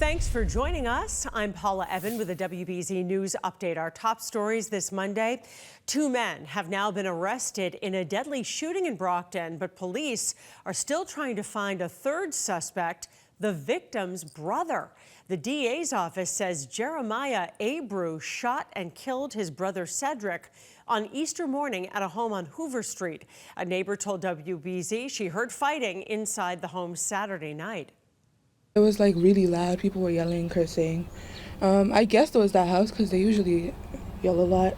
Thanks for joining us. I'm Paula Ebben with a WBZ News update. Our top stories this Monday. 2 men have now been arrested in a deadly shooting in Brockton, but police are still trying to find a third suspect, the victim's brother. The DA's office says Jeremiah Abreu shot and killed his brother Cedric on Easter morning at a home on Hoover Street. A neighbor told WBZ she heard fighting inside the home Saturday night. It was like really loud. People were yelling, cursing. I guess it was that house because they usually yell a lot.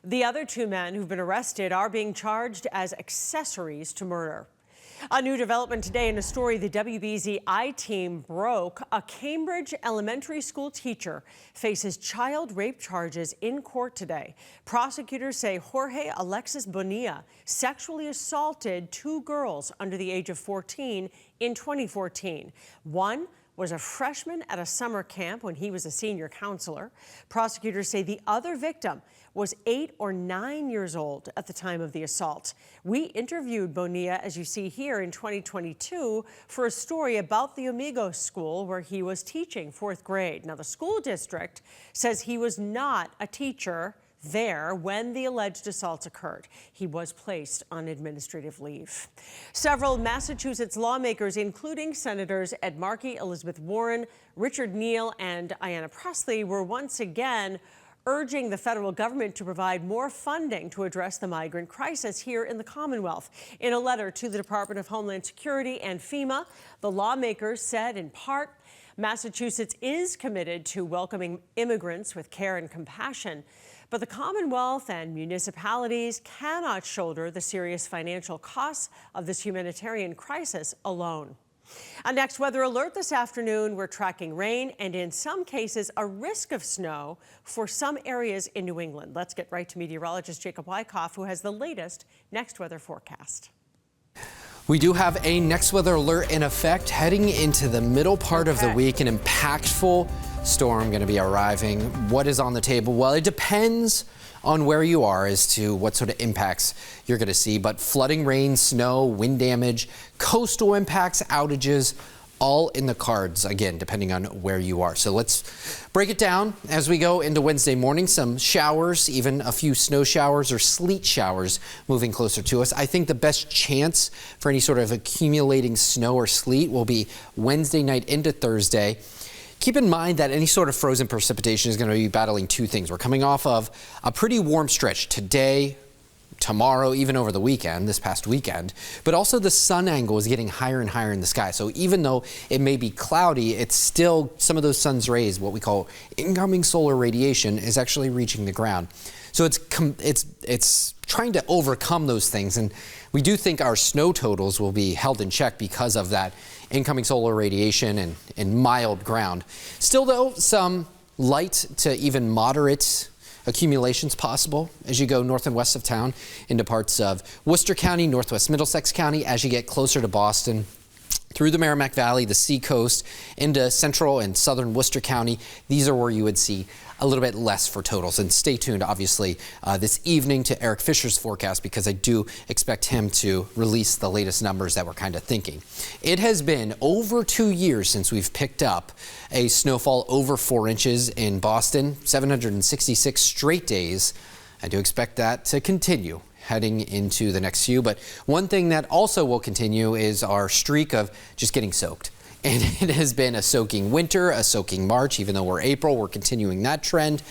The other 2 men who've been arrested are being charged as accessories to murder. A new development today in a story the WBZ I-Team broke. A Cambridge elementary school teacher faces child rape charges in court today. Prosecutors say Jorge Alexia Bonilla sexually assaulted 2 girls under the age of 14 in 2014. One was a freshman at a summer camp when he was a senior counselor. Prosecutors say the other victim was 8 or 9 years old at the time of the assault. We interviewed Bonilla, as you see here, in 2022 for a story about the Amigos school where he was teaching 4th grade. Now, the school district says he was not a teacher there when the alleged assaults occurred. He was placed on administrative leave. Several Massachusetts lawmakers, including Senators Ed Markey, Elizabeth Warren, Richard Neal, and Ayanna Pressley, were once again urging the federal government to provide more funding to address the migrant crisis here in the Commonwealth. In a letter to the Department of Homeland Security and FEMA, the lawmakers said, in part, Massachusetts is committed to welcoming immigrants with care and compassion, but the Commonwealth and municipalities cannot shoulder the serious financial costs of this humanitarian crisis alone. A next weather alert this afternoon. We're tracking rain and in some cases a risk of snow for some areas in New England. Let's get right to meteorologist Jacob Wyckoff, who has the latest next weather forecast. We do have a next weather alert in effect heading into the middle part of the week. An impactful storm going to be arriving. What is on the table? Well, it depends on where you are as to what sort of impacts you're going to see. But flooding, rain, snow, wind damage, coastal impacts, outages, all in the cards, again, depending on where you are. So let's break it down as we go into Wednesday morning. Some showers, even a few snow showers or sleet showers moving closer to us. I think the best chance for any sort of accumulating snow or sleet will be Wednesday night into Thursday. Keep in mind that any sort of frozen precipitation is going to be battling 2 things. We're coming off of a pretty warm stretch today, tomorrow, even over the weekend, this past weekend, but also the sun angle is getting higher and higher in the sky. So even though it may be cloudy, it's still some of those sun's rays, what we call incoming solar radiation, is actually reaching the ground. So it's trying to overcome those things. And we do think our snow totals will be held in check because of that incoming solar radiation and mild ground. Still, though, some light to even moderate accumulations possible as you go north and west of town into parts of Worcester County, northwest Middlesex County, as you get closer to Boston, through the Merrimack Valley, the Seacoast, into central and southern Worcester County. These are where you would see a little bit less for totals. And stay tuned, obviously, this evening to Eric Fisher's forecast, because I do expect him to release the latest numbers that we're kind of thinking. It has been over 2 years since we've picked up a snowfall over 4 inches in Boston, 766 straight days. I do expect that to continue heading into the next few. But one thing that also will continue is our streak of just getting soaked. And it has been a soaking winter, a soaking March. Even though we're April, we're continuing that trend.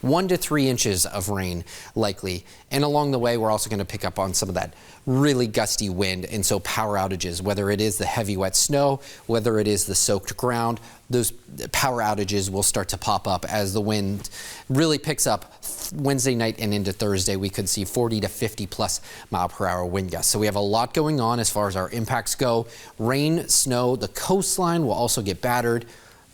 1 to 3 inches of rain likely. And along the way, we're also going to pick up on some of that really gusty wind. And so power outages, whether it is the heavy wet snow, whether it is the soaked ground, those power outages will start to pop up as the wind really picks up. Wednesday night and into Thursday, we could see 40 to 50 plus mile per hour wind gusts. So we have a lot going on as far as our impacts go. Rain, snow, the coastline will also get battered,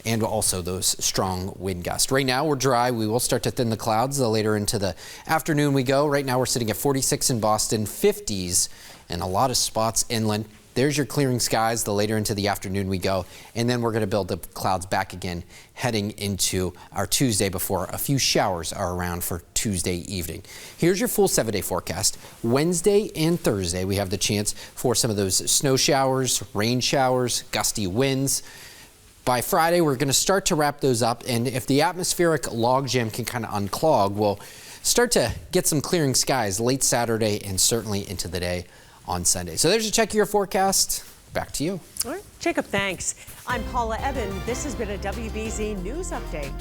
and also those strong wind gusts. Right now we're dry. We will start to thin the clouds the later into the afternoon we go. Right now we're sitting at 46 in Boston, 50s, and a lot of spots inland. There's your clearing skies the later into the afternoon we go, and then we're going to build the clouds back again heading into our Tuesday before a few showers are around for Tuesday evening. Here's your full 7-day forecast. Wednesday and Thursday we have the chance for some of those snow showers, rain showers, gusty winds. By Friday, we're going to start to wrap those up, and if the atmospheric logjam can kind of unclog, we'll start to get some clearing skies late Saturday and certainly into the day on Sunday. So there's a check of your forecast. Back to you. All right, Jacob, thanks. I'm Paula Ebben. This has been a WBZ News Update.